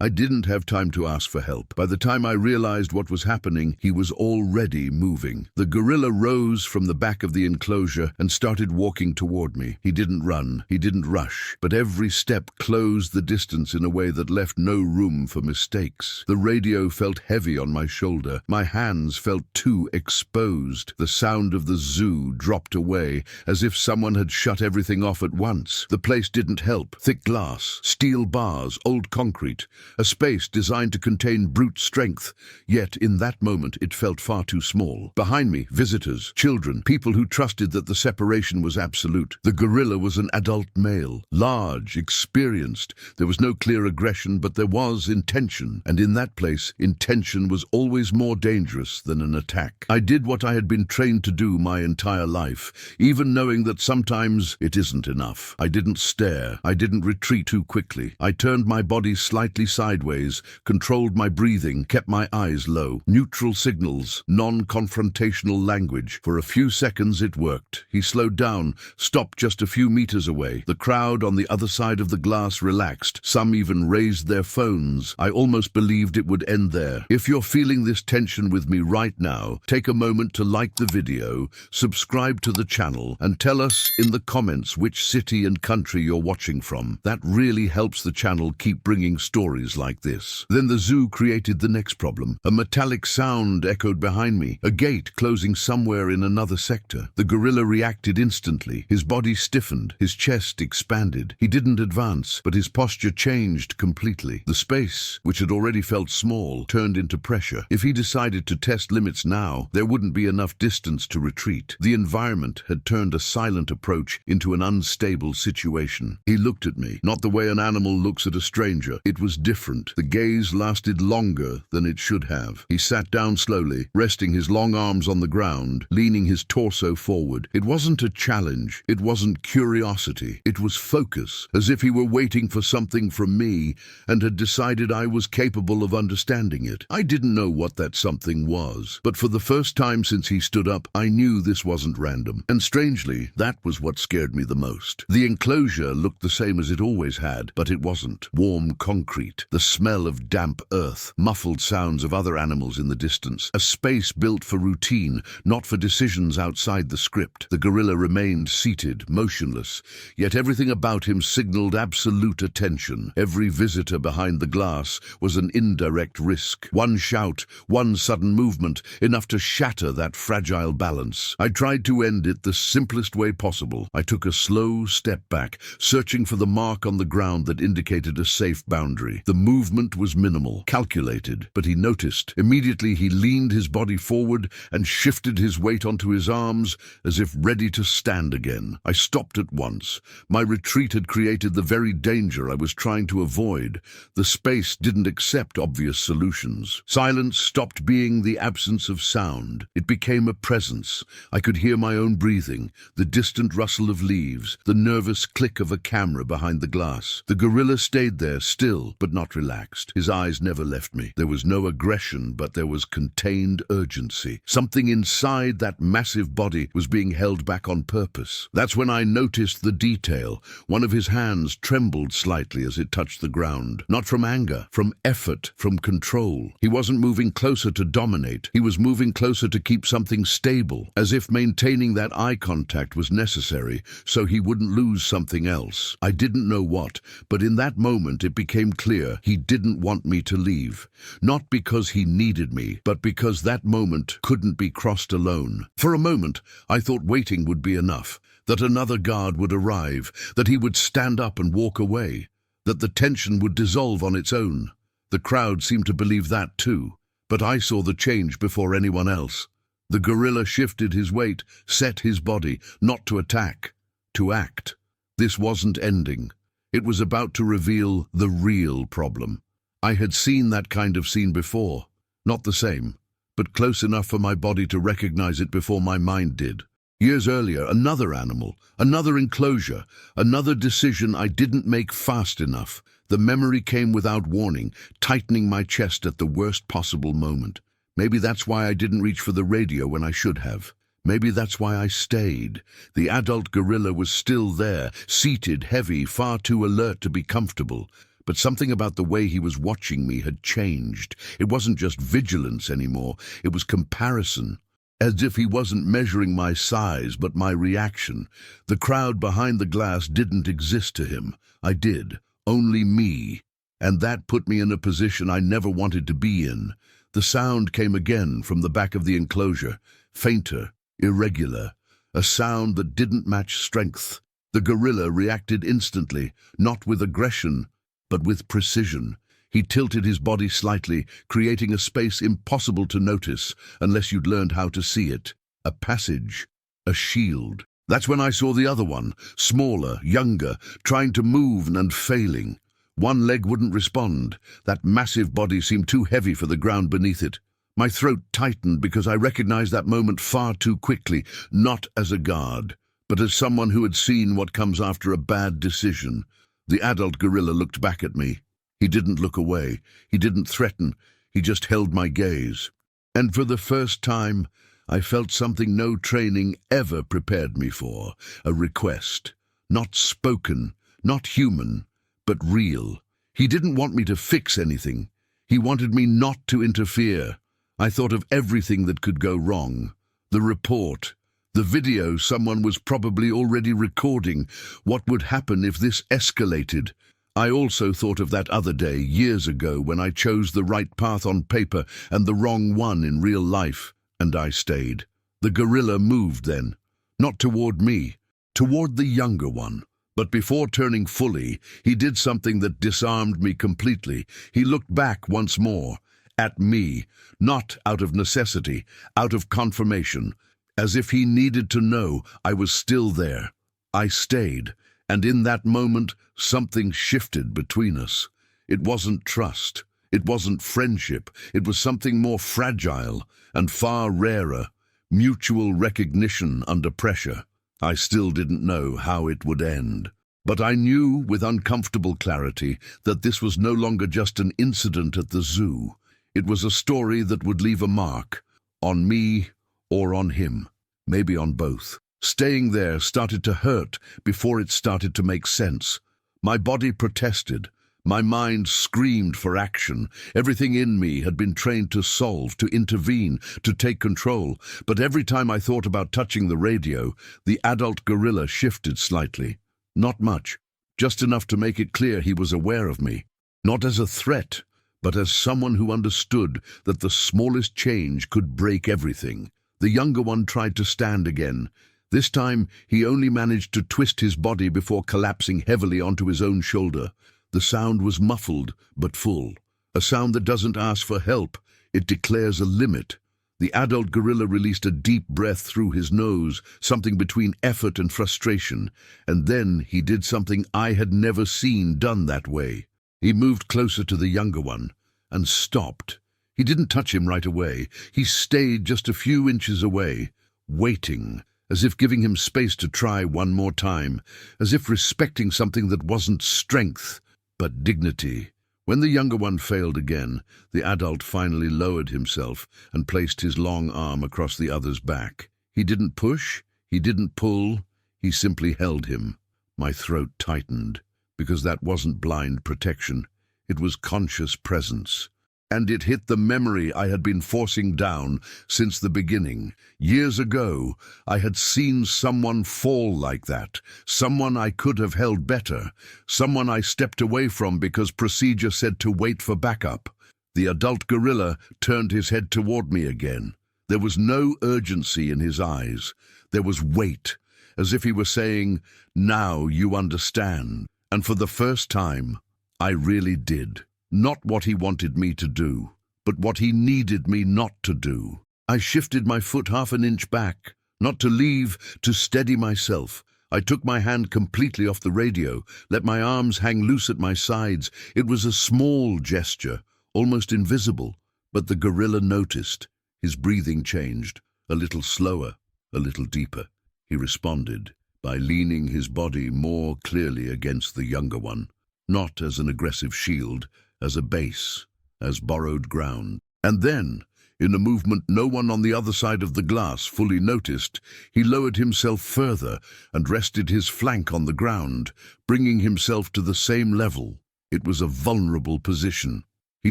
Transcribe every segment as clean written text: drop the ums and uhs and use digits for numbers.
I didn't have time to ask for help. By the time I realized what was happening, he was already moving. The gorilla rose from the back of the enclosure and started walking toward me. He didn't run, he didn't rush, but every step closed the distance in a way that left no room for mistakes. The radio felt heavy on my shoulder. My hands felt too exposed. The sound of the zoo dropped away, as if someone had shut everything off at once. The place didn't help. Thick glass, steel bars, old concrete, a space designed to contain brute strength. Yet in that moment it felt far too small. Behind me, visitors, children, people who trusted that the separation was absolute. The gorilla was an adult male, large, experienced. There was no clear aggression, but there was intention. And in that place, intention was always more dangerous than an attack. I did what I had been trained to do my entire life, even knowing that sometimes it isn't enough. I didn't stare. I didn't retreat too quickly. I turned my body slightly sideways, controlled my breathing, kept my eyes low. Neutral signals, non-confrontational language. For a few seconds it worked. He slowed down, stopped just a few meters away. The crowd on the other side of the glass relaxed. Some even raised their phones. I almost believed it would end there. If you're feeling this tension with me right now, take a moment to like the video, subscribe to the channel, and tell us in the comments which city and country you're watching from. That really helps the channel keep bringing stories like this. Then the zoo created the next problem. A metallic sound echoed behind me, a gate closing somewhere in another sector. The gorilla reacted instantly. His body stiffened, his chest expanded. He didn't advance, but his posture changed completely. The space, which had already felt small, turned into pressure. If he decided to test limits now, there wouldn't be enough distance to retreat. The environment had turned a silent approach into an unstable situation. He looked at me, not the way an animal looks at a stranger. It was different. The gaze lasted longer than it should have. He sat down slowly, resting his long arms on the ground, leaning his torso forward. It wasn't a challenge. It wasn't curiosity. It was focus, as if he were waiting for something from me and had decided I was capable of understanding it. I didn't know what that something was, but for the first time since he stood up, I knew this wasn't random. And strangely, that was what scared me the most. The enclosure looked the same as it always had, but it wasn't. Warm concrete, the smell of damp earth, muffled sounds of other animals in the distance. A space built for routine, not for decisions outside the script. The gorilla remained seated, motionless, yet everything about him signaled absolute attention. Every visitor behind the glass was an indirect risk. One shout, one sudden movement, enough to shatter that fragile balance. I tried to end it the simplest way possible. I took a slow step back, searching for the mark on the ground that indicated a safe boundary. The movement was minimal, calculated, but he noticed. Immediately he leaned his body forward and shifted his weight onto his arms as if ready to stand again. I stopped at once. My retreat had created the very danger I was trying to avoid. The space didn't accept obvious solutions. Silence stopped being the absence of sound. It became a presence. I could hear my own breathing, the distant rustle of leaves, the nervous click of a camera behind the glass. The gorilla stayed there, still but not relaxed. His eyes never left me. There was no aggression, but there was contained urgency. Something inside that massive body was being held back on purpose. That's when I noticed the detail. One of his hands trembled slightly as it touched the ground. Not from anger, from effort, from control. He wasn't moving closer to dominate. He was moving closer to keep something stable, as if maintaining that eye contact was necessary so he wouldn't lose something else. I didn't know what, but in that moment it became clear he didn't want me to leave. Not because he needed me, but because that moment couldn't be crossed alone. For a moment, I thought waiting would be enough, that another guard would arrive, that he would stand up and walk away, that the tension would dissolve on its own. The crowd seemed to believe that too, but I saw the change before anyone else. The gorilla shifted his weight, set his body, not to attack, to act. This wasn't ending. It was about to reveal the real problem. I had seen that kind of scene before. Not the same, but close enough for my body to recognize it before my mind did. Years earlier, another animal, another enclosure, another decision I didn't make fast enough. The memory came without warning, tightening my chest at the worst possible moment. Maybe that's why I didn't reach for the radio when I should have. Maybe that's why I stayed. The adult gorilla was still there, seated, heavy, far too alert to be comfortable. but something about the way he was watching me had changed. It wasn't just vigilance anymore, it was comparison. As if he wasn't measuring my size, but my reaction. The crowd behind the glass didn't exist to him. I did. Only me. And that put me in a position I never wanted to be in. The sound came again from the back of the enclosure. Fainter, irregular. A sound that didn't match strength. The gorilla reacted instantly, not with aggression, but with precision. He tilted his body slightly, creating a space impossible to notice unless you'd learned how to see it. A passage, a shield. That's when I saw the other one, smaller, younger, trying to move and failing. One leg wouldn't respond. That massive body seemed too heavy for the ground beneath it. My throat tightened because I recognized that moment far too quickly, not as a guard, but as someone who had seen what comes after a bad decision. The adult gorilla looked back at me. He didn't look away. He didn't threaten. He just held my gaze. And for the first time, I felt something no training ever prepared me for. A request. Not spoken, not human, but real. He didn't want me to fix anything. He wanted me not to interfere. I thought of everything that could go wrong. The report. The video someone was probably already recording. What would happen if this escalated? I also thought of that other day, years ago, when I chose the right path on paper and the wrong one in real life, and I stayed. The gorilla moved then, not toward me, toward the younger one. But before turning fully, he did something that disarmed me completely. He looked back once more, at me, not out of necessity, out of confirmation, as if he needed to know I was still there. I stayed. And in that moment, something shifted between us. It wasn't trust. It wasn't friendship. It was something more fragile and far rarer. Mutual recognition under pressure. I still didn't know how it would end. But I knew with uncomfortable clarity that this was no longer just an incident at the zoo. It was a story that would leave a mark. On me or on him. Maybe on both. Staying there started to hurt before it started to make sense. My body protested. My mind screamed for action. Everything in me had been trained to solve, to intervene, to take control. But every time I thought about touching the radio, the adult gorilla shifted slightly. Not much, just enough to make it clear he was aware of me. Not as a threat, but as someone who understood that the smallest change could break everything. The younger one tried to stand again. This time, he only managed to twist his body before collapsing heavily onto his own shoulder. The sound was muffled, but full. A sound that doesn't ask for help. It declares a limit. The adult gorilla released a deep breath through his nose, something between effort and frustration. And then he did something I had never seen done that way. He moved closer to the younger one and stopped. He didn't touch him right away. He stayed just a few inches away, waiting. As if giving him space to try one more time, as if respecting something that wasn't strength, but dignity. When the younger one failed again, the adult finally lowered himself and placed his long arm across the other's back. He didn't push, he didn't pull, he simply held him. My throat tightened, because that wasn't blind protection, it was conscious presence. And it hit the memory I had been forcing down since the beginning. Years ago, I had seen someone fall like that, someone I could have held better, someone I stepped away from because procedure said to wait for backup. The adult gorilla turned his head toward me again. There was no urgency in his eyes. There was weight, as if he were saying, "Now you understand." And for the first time, I really did. Not what he wanted me to do, but what he needed me not to do. I shifted my foot half an inch back, not to leave, to steady myself. I took my hand completely off the radio, let my arms hang loose at my sides. It was a small gesture, almost invisible, but the gorilla noticed. His breathing changed, a little slower, a little deeper. He responded by leaning his body more clearly against the younger one, not as an aggressive shield, as a base, as borrowed ground. And then, in a movement no one on the other side of the glass fully noticed, he lowered himself further and rested his flank on the ground, bringing himself to the same level. It was a vulnerable position. He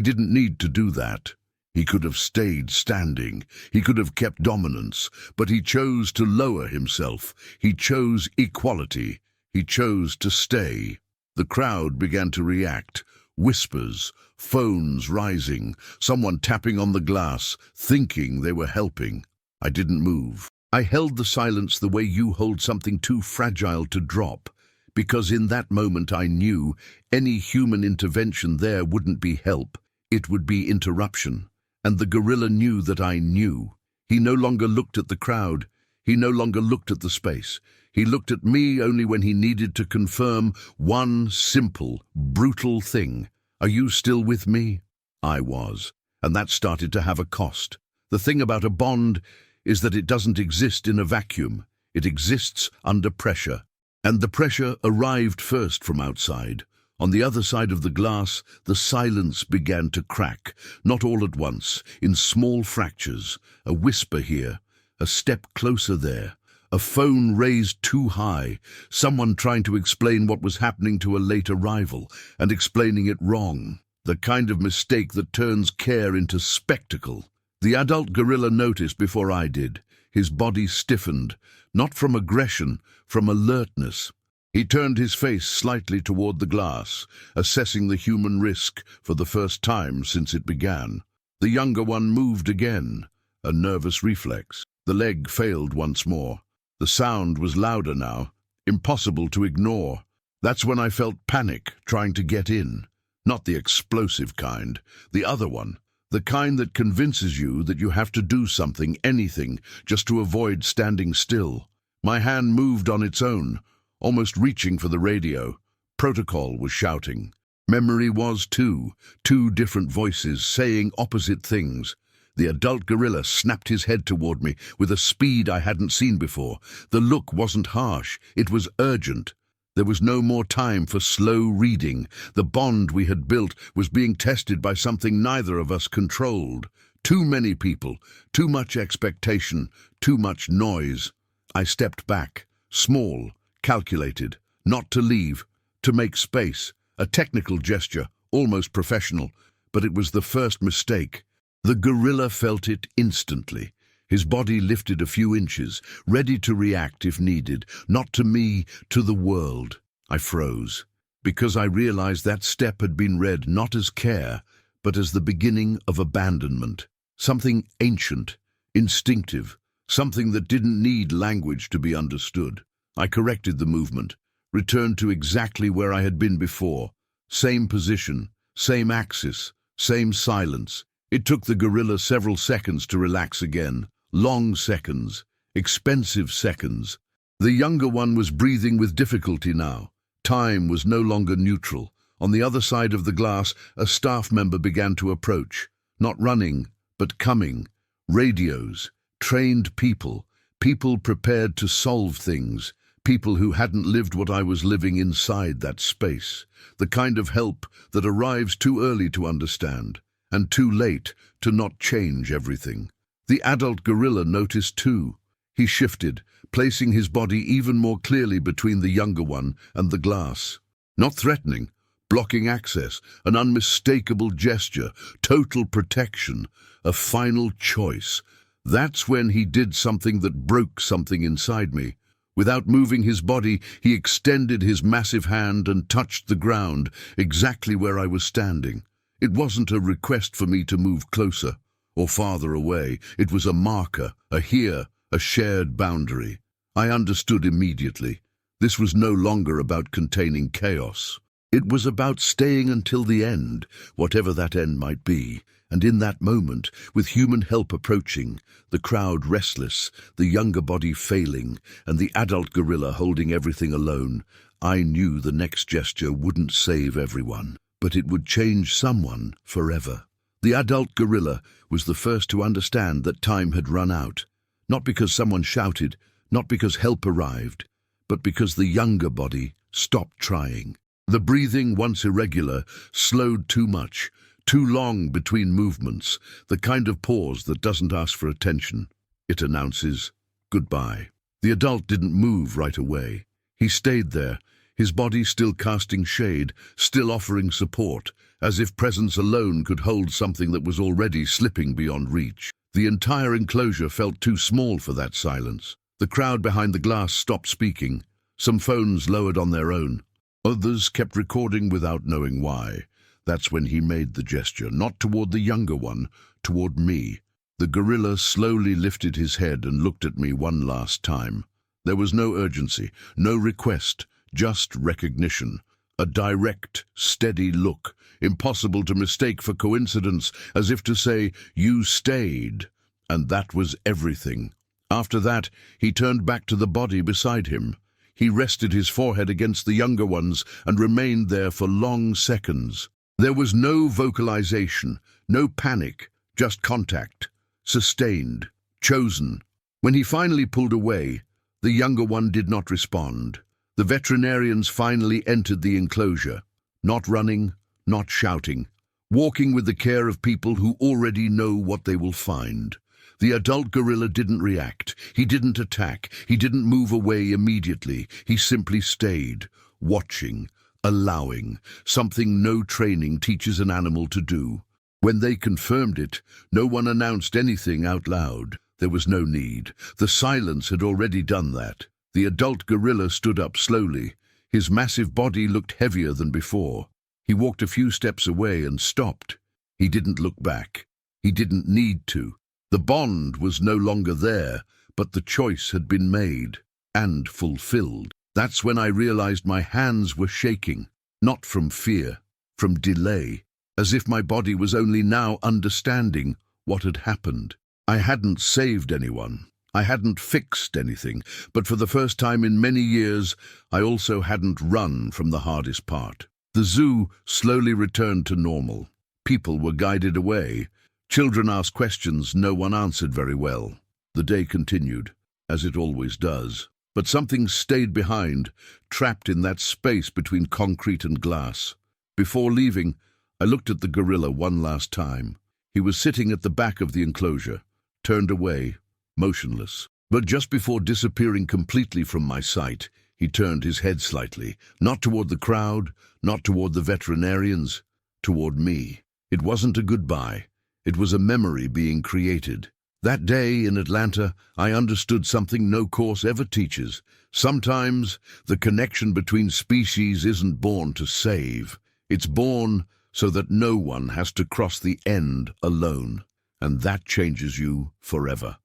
didn't need to do that. He could have stayed standing. He could have kept dominance, but he chose to lower himself. He chose equality. He chose to stay. The crowd began to react. Whispers, phones rising, someone tapping on the glass, thinking they were helping. I didn't move. I held the silence the way you hold something too fragile to drop, because in that moment I knew any human intervention there wouldn't be help. It would be interruption. And the gorilla knew that I knew. He no longer looked at the crowd. He no longer looked at the space. He looked at me only when he needed to confirm one simple, brutal thing. Are you still with me? I was. And that started to have a cost. The thing about a bond is that it doesn't exist in a vacuum. It exists under pressure. And the pressure arrived first from outside. On the other side of the glass, the silence began to crack, not all at once, in small fractures. A whisper here, a step closer there, a phone raised too high, someone trying to explain what was happening to a late arrival, and explaining it wrong. The kind of mistake that turns care into spectacle. The adult gorilla noticed before I did. His body stiffened, not from aggression, from alertness. He turned his face slightly toward the glass, assessing the human risk for the first time since it began. The younger one moved again, a nervous reflex. The leg failed once more. The sound was louder now, impossible to ignore. That's when I felt panic trying to get in. Not the explosive kind, the other one. The kind that convinces you that you have to do something, anything, just to avoid standing still. My hand moved on its own, almost reaching for the radio. Protocol was shouting. Memory was too. Two different voices saying opposite things. The adult gorilla snapped his head toward me with a speed I hadn't seen before. The look wasn't harsh. It was urgent. There was no more time for slow reading. The bond we had built was being tested by something neither of us controlled. Too many people, too much expectation, too much noise. I stepped back, small, calculated, not to leave, to make space, a technical gesture, almost professional, but it was the first mistake. The gorilla felt it instantly. His body lifted a few inches, ready to react if needed, not to me, to the world. I froze, because I realized that step had been read not as care, but as the beginning of abandonment. Something ancient, instinctive, something that didn't need language to be understood. I corrected the movement, returned to exactly where I had been before. Same position, same axis, same silence. It took the gorilla several seconds to relax again. Long seconds, expensive seconds. The younger one was breathing with difficulty now. Time was no longer neutral. On the other side of the glass, a staff member began to approach. Not running, but coming. Radios, trained people, people prepared to solve things. People who hadn't lived what I was living inside that space. The kind of help that arrives too early to understand, and too late to not change everything. The adult gorilla noticed too. He shifted, placing his body even more clearly between the younger one and the glass. Not threatening, blocking access, an unmistakable gesture, total protection, a final choice. That's when he did something that broke something inside me. Without moving his body, he extended his massive hand and touched the ground, exactly where I was standing. It wasn't a request for me to move closer or farther away. It was a marker, a here, a shared boundary. I understood immediately. This was no longer about containing chaos. It was about staying until the end, whatever that end might be. And in that moment, with human help approaching, the crowd restless, the younger body failing, and the adult gorilla holding everything alone, I knew the next gesture wouldn't save everyone, but it would change someone forever. The adult gorilla was the first to understand that time had run out, not because someone shouted, not because help arrived, but because the younger body stopped trying. The breathing, once irregular, slowed too much, too long between movements, the kind of pause that doesn't ask for attention. It announces goodbye. The adult didn't move right away. He stayed there, his body still casting shade, still offering support, as if presence alone could hold something that was already slipping beyond reach. The entire enclosure felt too small for that silence. The crowd behind the glass stopped speaking. Some phones lowered on their own. Others kept recording without knowing why. That's when he made the gesture, not toward the younger one, toward me. The gorilla slowly lifted his head and looked at me one last time. There was no urgency, no request, just recognition. A direct, steady look, impossible to mistake for coincidence, as if to say, "You stayed." And that was everything. After that, he turned back to the body beside him. He rested his forehead against the younger one's and remained there for long seconds. There was no vocalization, no panic, just contact. Sustained, chosen. When he finally pulled away, the younger one did not respond. The veterinarians finally entered the enclosure, not running, not shouting, walking with the care of people who already know what they will find. The adult gorilla didn't react, he didn't attack, he didn't move away immediately. He simply stayed, watching, allowing, something no training teaches an animal to do. When they confirmed it, no one announced anything out loud. There was no need. The silence had already done that. The adult gorilla stood up slowly. His massive body looked heavier than before. He walked a few steps away and stopped. He didn't look back. He didn't need to. The bond was no longer there, but the choice had been made and fulfilled. That's when I realized my hands were shaking, not from fear, from delay, as if my body was only now understanding what had happened. I hadn't saved anyone. I hadn't fixed anything, but for the first time in many years, I also hadn't run from the hardest part. The zoo slowly returned to normal. People were guided away. Children asked questions no one answered very well. The day continued, as it always does. But something stayed behind, trapped in that space between concrete and glass. Before leaving, I looked at the gorilla one last time. He was sitting at the back of the enclosure, turned away, motionless. But just before disappearing completely from my sight, he turned his head slightly, not toward the crowd, not toward the veterinarians, toward me. It wasn't a goodbye. It was a memory being created. That day in Atlanta, I understood something no course ever teaches. Sometimes the connection between species isn't born to save. It's born so that no one has to cross the end alone. And that changes you forever.